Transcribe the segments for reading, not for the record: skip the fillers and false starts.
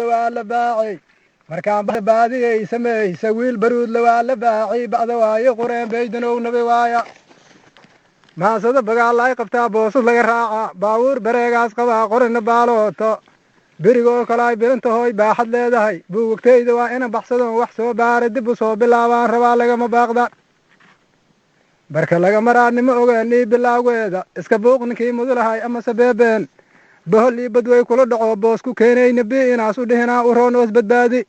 waa la baacay markaan baadigay sameeysa wiil baruudle waa la baacay bacda waayo qureen baydanow nabi waaya maasada bagaalaay qabtaa boosas laga raaca baabuur bareegaas qabaa qorina baalooto berigoo kalaay birintahoy baaxad leedahay buugagtayda waa ina baxsadoon wax soo baara dib u soo bilaabaan rabaa lagama baaqdaan barka laga maraannimo ogaanii bilaawgeeda iska buuq ninkii mudulahay amase beebeen bohol ii badway kula dhaco boos ku keenayna bi inaas u dhihinaa u roon oos badbaadi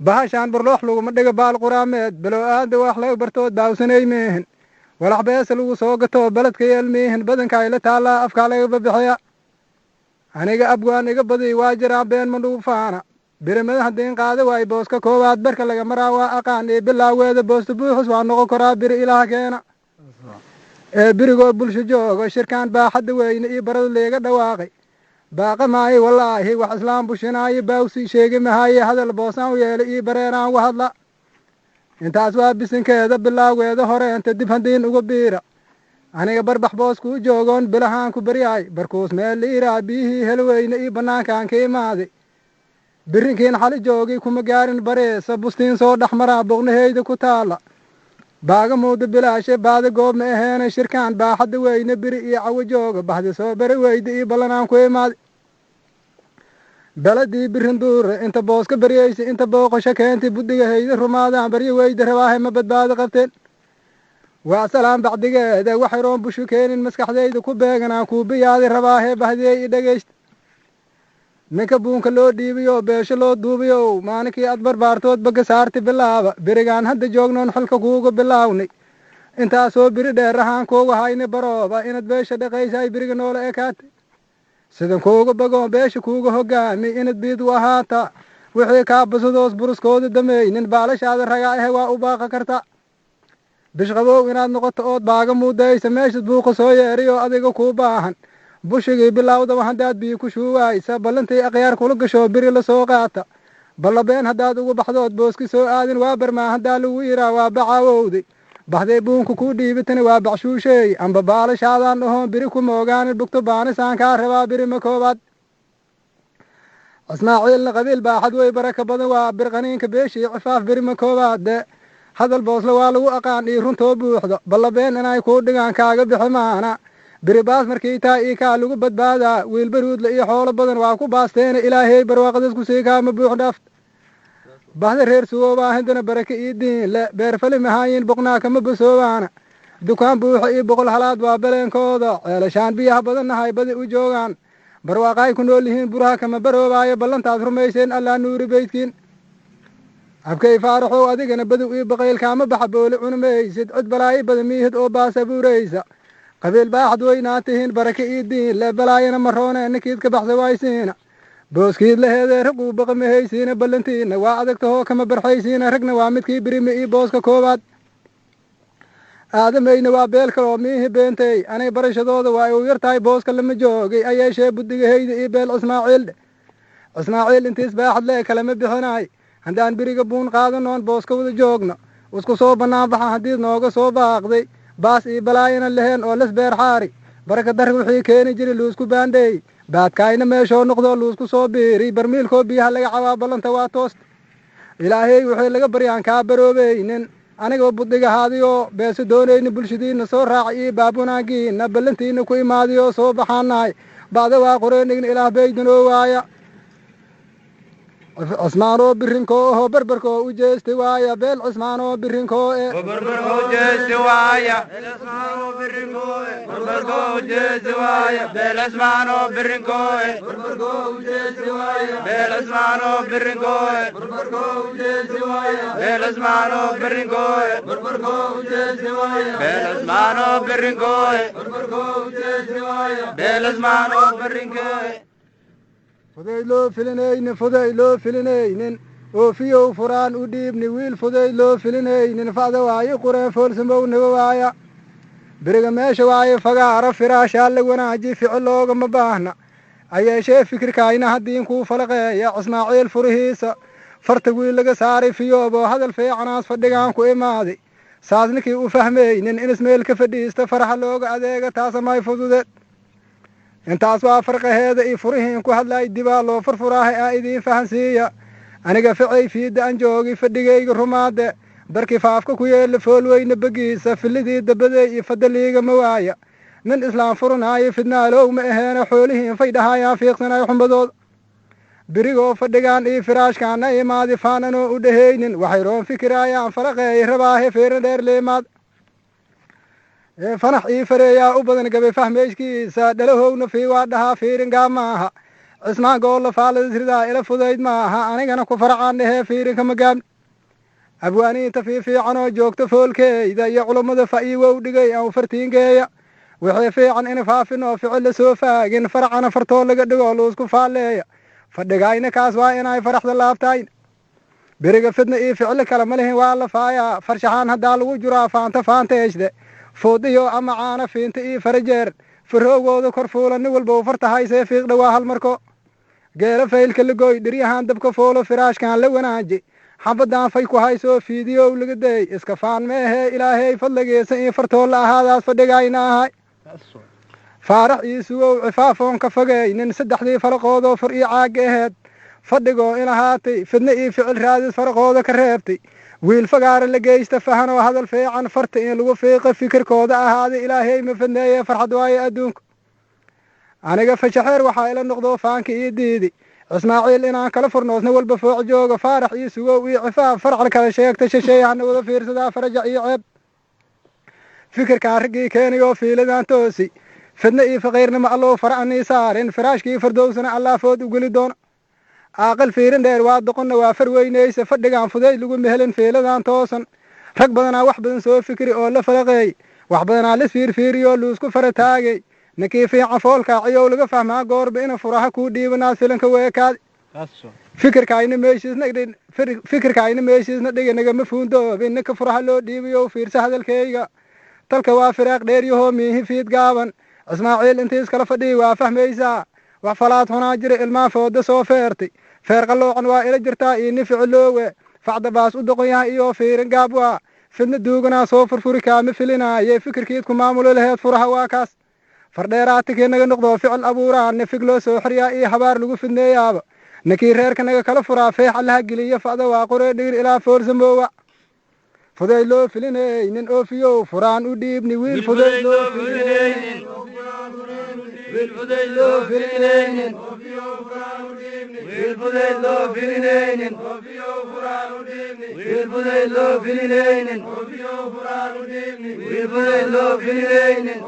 bahashaan barloox laguma dhiga baal quraameed below aada wax laga bartood baawsanay miihin walax beesa lagu soo gato beledka yeelmiihin badanka ila taallaa afkaa laga babixiya aniga abwaan iga badi waa jiraan been ma dhuufaana birimada haddiin qaada waay booska koowaad barka laga maraa waa aqaan iyo bilaawgeeda boosta buuxus waa noqon karaa biri ilaah keena ee birigoo bulsho joogo shirkaan baaxadda weyne iyo barada leega dhawaaqay baaqa maayo wallaahi wax islaam bushinaayo baawsii sheegi mahaaye hadal boosaan u yeelay iyo bareeraan wa hadla intaas waa bisinkeeda bilaawgeeda horeenta dib haddiin uga biira aniga barbax booskuu joogoon bilahaan ku baryaay barkuus meel liiraa biyihii helweyne iyo bannaankaan ka imaaday birinkiin xali joogay kuma gaarin bareesa bustiin soo dhex maraa boqnaheyda ku taalla baaga muuda bilaashe baada goob ma aheena shirkaan baaxadda weyne biri iyo cawo jooga baxda soo bare weyda iyo ballanaan ku imaaday beladii birin duure inta booska baryaysa inta booqasho keentay buddiga hayda rumaadaan baryo weyda rabaahe ma badbaado qabteen waa salaan bacdigeeda waxay roon bushu keenin maskaxdayda ku beeganaan kuubiyaadi rabaahe bahdeey i dhegaysta ninka buunka loo dhiibiyo beesho loo duubiyo maalinkii aad barbaartood baga saarti bilaaba berigaan hadda joognoon xilka kuuga bilaawnay intaasoo biri dheer ahaan kuuga hayni barooba inaad beesha dhaqaysaay beriga noola ekaatay sidan kuuga bagoon beesha kuuga hogaami inad biid u ahaata wixii kaa basadoos buruskooda dameeynin baalashaada ragaa ahe waa u baaqa karta bishqabow inaad noqoto ood baaga muudaysa meeshad buuqa soo yeeriyo adiga kuu baahan bushigii bilaawdaba haddaad biyo ku shuugaaysa ballantii akhyaar kula gasho biri la soo qaata ballabeen haddaad ugu baxdood booski soo aadin waa barmaa haddaa lagu yiraa waa bacaawowday baxday buunka kuu dhiibitani waa bacshuusheey amba baalashaadaan dhahoon biri kuma ogaanin bugto baanisaan kaa rabaa biri ma koobaad ismaaciilna qabiil baaxad wey baraka badan waa birqaniinka beeshii cifaaf biri ma koobaade hadal boosle waa lagu aqaan ii runtoo buuxdo ballabeen inay kuu dhigaan kaaga bixi maana biribaas markii taa ii kaa lagu badbaadaa wiil baruudle iyo xoolo badan waa ku baasteena ilaahey barwaaqadas ku sii kaama buux dhaafta bahda reer suwoobaa hindana barake ii diin le beerfali mahaayin boqnaa kama basoobaana dukaan buuxa iyo boqol halaad waa beleenkooda ceelashaan biyaha badannahay badi u joogaan barwaaqaay ku nool yihiin buraha kama baroobaayo ballantaad rumayseen allaa nuuri beydkiin abkay faaraxow adigana badow ii baqayl kaama baxa booli cunumaysid cod balaayo badan miihid oo baasa buuraysa qabiil baaxad weynaa tihiin barake ii diin le balaayana maroone ninkiid ka baxsa waaysiina booskiid laheedee rag uu baqa mahaysiina ballantiina waa adagtahoo kama barxaysiina ragna waa midkii birimi ii booska koowaad aadamayna waa beel kaloo miihi beentay anay barashadooda waa u yartahay booska lama joogay ayeeshee buddigahayda ii beel cismaaciildhe cismaaciil intiis baaxad lee kalama bixinaay haddaan beriga buun qaadanoon booska wada joogno isku soo bannaan baxa haddiid nooga soo baaqday baas ii balaayana leheen oo les beer xaari baraka darka wixii keeni jiri luusku baandheey baadkaayna meeshoo noqdoo luusku soo biiri barmiilkoo biyaha laga cabaa ballanta waa toosta ilaahey wixii laga baryaan kaa baroobaynin anigoo buddigahaadiyoo beeso doonayni bulshadiinna soo raaca ii baabunaagiinna ballantiinna ku imaadiyoo soo baxaanahay bacda waa qoreenigna ilaah baydinoo waaya cismaanoo birinkoo oho barbarkoo u jeesti waaya beel cismaanoo birinkoo e fuday loo filinaynin oofiyow furaan u dhiibni wiil fuday loo filinaynin facda waayo qureen foolsamow naga waaya beriga meesha waayo fagaara firaashaalla wanaaji ficil loogama baahna ayeeshee fikirkaayna haddiin kuu falaqeeya cismaaciil furihiisa farta wiil laga saaray fiyooboo hadal feecanaas fadhigaan ku imaaday saas ninkii u fahmaynin in ismeel ka fadhiista faraxa looga adeega taasamay fududeed intaas waa farqaheeda io furihiin ku hadlay dibaa loo furfuraahay aa idiin fahansiiya aniga ficay fiidda aan joogi fadhigayga rumaade darkii faafka ku yeella foolweyne begiisa fillidii dabadey iyo fadaliiga ma waaya nin islaam furunaayo fidnaalow ma aheena xoolihiin faydhahaayaan fiiqsanayo xumbadooda birigoo fadhigaan io firaashkaana imaadi faananoo u dhehaynin waxay roon fikiraayaan faraqeey rabaahe feera dheer leemaad fanax ii fareeyaa u badan gabay fahmayskiisa dhalahowna fii waa dhahaa fiiringaa maaha cismaan goolla faaladisridaa ila fudayd maaha anigana ku faracaan dhehee fiirinka magaabni abwaaniinta fiifiicanoo joogta foolkeyda iyo culummada fa ii wow dhigay aan fartiingeeya wixii fiican in faafin oo ficil la soo faagin faracana fartoo laga dhigoo luusku faalleeya fadhigayna kaas waa inay faraxda laabtayn beriga fidna io ficilo kale ma lihin waa la faayaa farshaxaan haddaa lagu jiraa faanta faanteeshde fuudiyo ama caana fiinta io farajeer faroogooda kor fuula nin walba u farta haysee fiiqdha waa hal marko geela faylka lagoy dhiryahaan dabka foolo firaashkan la wanaaji xabadaan fay ku haysoo fiidiyow laga day iska faan meehee ilaahey fadligiisa io fartoo la ahaadaas fadhigayna ahay faarax io sugow cifaafoon ka fogeynin saddexdii faraqoodoo fur io caagga aheed fadhigoo in ahaatay fidna io ficil raadis faraqooda ka reebtay wiil fagaara la geysta fahan oo hadal fiican farta in lagu fiiqa fikirkooda ahaaday ilaahey ma fidneeye farxad waayo adduunka aniga fashaxeer waxaa ila noqdoo faanka io diidi cismaaciil inaan kala furnoosna walba fooc jooga faarax io sugow io cifaaf farcal kala sheegta shisheeyahana wada fiirsadaa farajac iyo ceeb fikirkaan raggii keenayoo fiiladaan toosi fidna io faqiirnimo allow fara anii saarin firaashkii fardowsana allaa food u geli doona aaqal fiirin dheer waa doqonna waa far weynaysa fadhigaan fudayd lagu mehelin fiiladaan toosan rag badanaa wax badan soo fikri oo la falaqeey wax badanaa la fiirfiiriyoo luusku fara taagay ninkii fiican foolkaaciyow laga fahmaa goorba ina furaha kuu dhiibanaad filanka weekaadi fikirkaayna meeshiisna dhigi nagama fuundoobin ninka furaha loo dhiibayow fiirsa hadalkayga talka waa firaaq dheeryahoo miihi fiid gaaban cismaaciil intiis kala fadhiyi waa fahmaysaa wax falaad xunaa jira ilmaa fooda soo feertay feer qalloocan waa ila jirtaa io nin ficiloowe facda baas u doqon yahay iyo fiirin gaab waa fidna duuganaa soo furfuri kaama filinaaye fikirkiid ku maamulo laheed furaha waa kaas fardheeraatikii naga noqdoo ficil abuuraan nifig loo soo xiryaa iyo habaar lagu fidneeyaaba ninkii reerka naga kala furaa feex allaha geliya fa'da waa qoree dhigir ilaa foorsamoowa fudayd loo filinaynin oofiyow furaan u dhiibni wiil fudayd loo filinaynin والفديل لو فيلينين والفديل لو فيلينين والفديل لو فيلينين والفديل لو فيلينين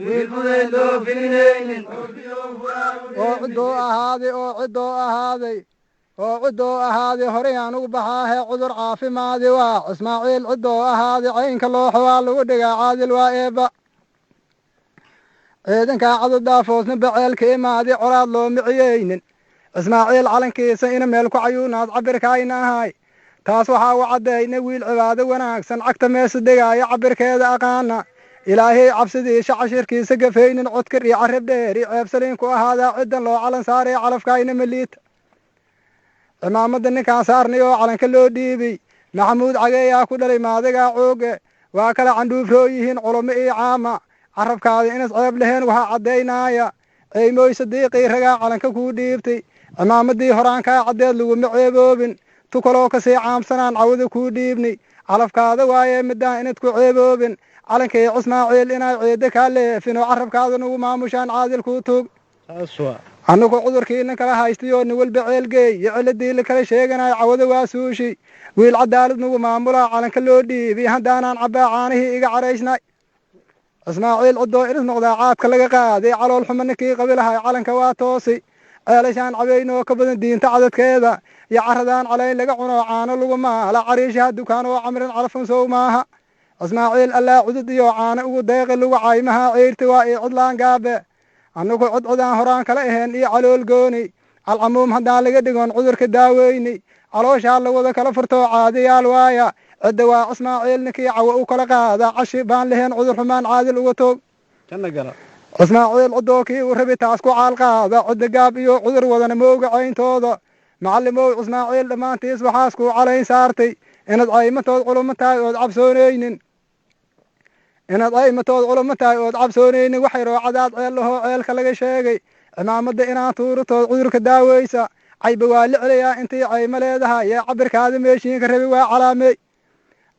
والفديل لو فيلينين وعدو أهادي وعدو أهادي هريان وبحاه عذر عافي مادي وإسماعيل عدو أهادي عينك الله حوال ودقا عادل وإيبا ciidankaa caduddaa foosna baceelka imaadi colaad loo miciyeynin ismaaciil calankiisa ina meel ku cayuunaad cabirkaayna ahay taas waxaa u caddayna wiil cibaado wanaagsan cagta meesa dhigaayo cabirkeeda aqaana ilaahay cabsidiisha cashirkiisa gafaynin codkar iyo carab dheer iyo ceebsaliin ku ahaadaa ciddan loo calan saaraya calafkaayna maliita cimaamada ninkaan saarnay oo calanka loo dhiibay maxamuud cageeyaa ku dhalay maadigaa cooge waa kala candhuufroo yihiin culamo iyo caama carabkaada inas ceeb laheen waxaa caddaynaaya ceymooy sadiiqii ragaa calanka kuu dhiibtay cimaamadii horaankaa caddeed laguma ceeboobin tu kaloo kasii caamsanaan cawada kuu dhiibnay calafkaada waayee midaan inad ku ceeboobin calankii cismaaciil inay ciidda kaa leefin oo carabkaada nagu maamushaan caadil kuu tuug annagu cudurkiina kala haystayoo nin walba ceelgeey iyo ciladii la kala sheeganayo cawada waa suushi wiil cadaalad nagu maamulaa calanka loo dhiibiy haddaanaan cabbaa caanihii iga caraysnay ismaaciil cudoo iris noqdaa caadka laga qaaday calool xuma ninkii qabi lahay calanka waa toosi ceelashaan cabaynoo ka badan diinta cadadkeeda iyo caradaan calayn laga cuno caano lagu maala cariishaha dukaan oo camrin calafan sow maaha ismaaciil allaa cudud iyo caano ugu deeqi lagu caymaha ciirti waa io cidlaan gaabe annagu codcodaan horaan kala ahayn iyo calool gooni calcamuum haddaan laga dhigon cudurka daaweyni calooshaa lawada kala furtoo caadiyaal waaya cidda waa ismaaciil ninkii cawo u kala qaada cashi baan lahayn cudur xumaan caadil uga toog ismaaciil cudoo kii uu rabi taas ku caalqaada cidda gaab iyo cudur wadana mooga cayntooda macallimow ismaaciil dhammaantiis waxaas kuu calayn saartay inaad caymantood culummo tahay ood cabsoonaynin inaad aymatood culamo tahay ood cabsoonaynin waxay roocadaad ceel lahoo ceelka laga sheegay cimaamada inaad tuuratood cudurka daaweysa cayba waa la celayaa intii cayma leedahay yee cabirkaada meeshiinka rabi waa calaamey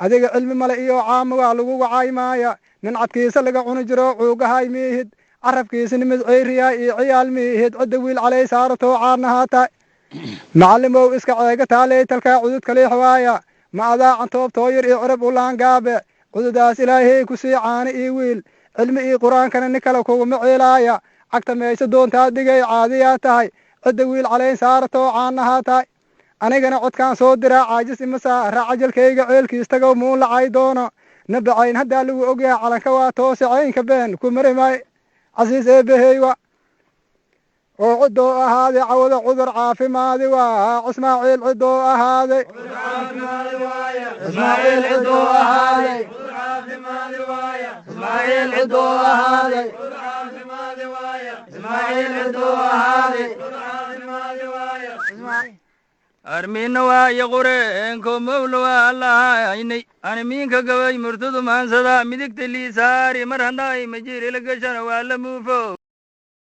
adiga cilmi male iyo caamo waa lagu wacaymaaya nin cadkiisa laga cuni jiro cuugahay miihid carabkiisa nimid ceyriyaay iyo ciyaal miihid cidda wiil calay saaratoo caanahaa tahay macallimow iska ceega taaley talkaa cudud kaliix waaya ma adaa cantoob tooyar iyo cirab ulaangaabe cududaas ilaahay ku sii caani ii wiil cilmi ii qur-aankana nin kale kuguma ceelaaya cagta mayse doontaa dhigay caadiyaa tahay cidda wiil calayn saaratoo caanahaa tahay anigana codkaan soo diraa caajis ima saara cajalkayga ceelkiistagow muun lacay doono nabacayn haddaa lagu ogyahay calanka waa toose caynka been ku mari maay casiis eebbaheywa oo ciddoo ahaaday cawada cudur caafimaadi waa cismaaciil ciddoo ahaaday armiina waayo qureenko mowla waa lahaynay animiinka gabay murtadu maansada midigta liisaari mar haddaay majiirila gashana waa la muufo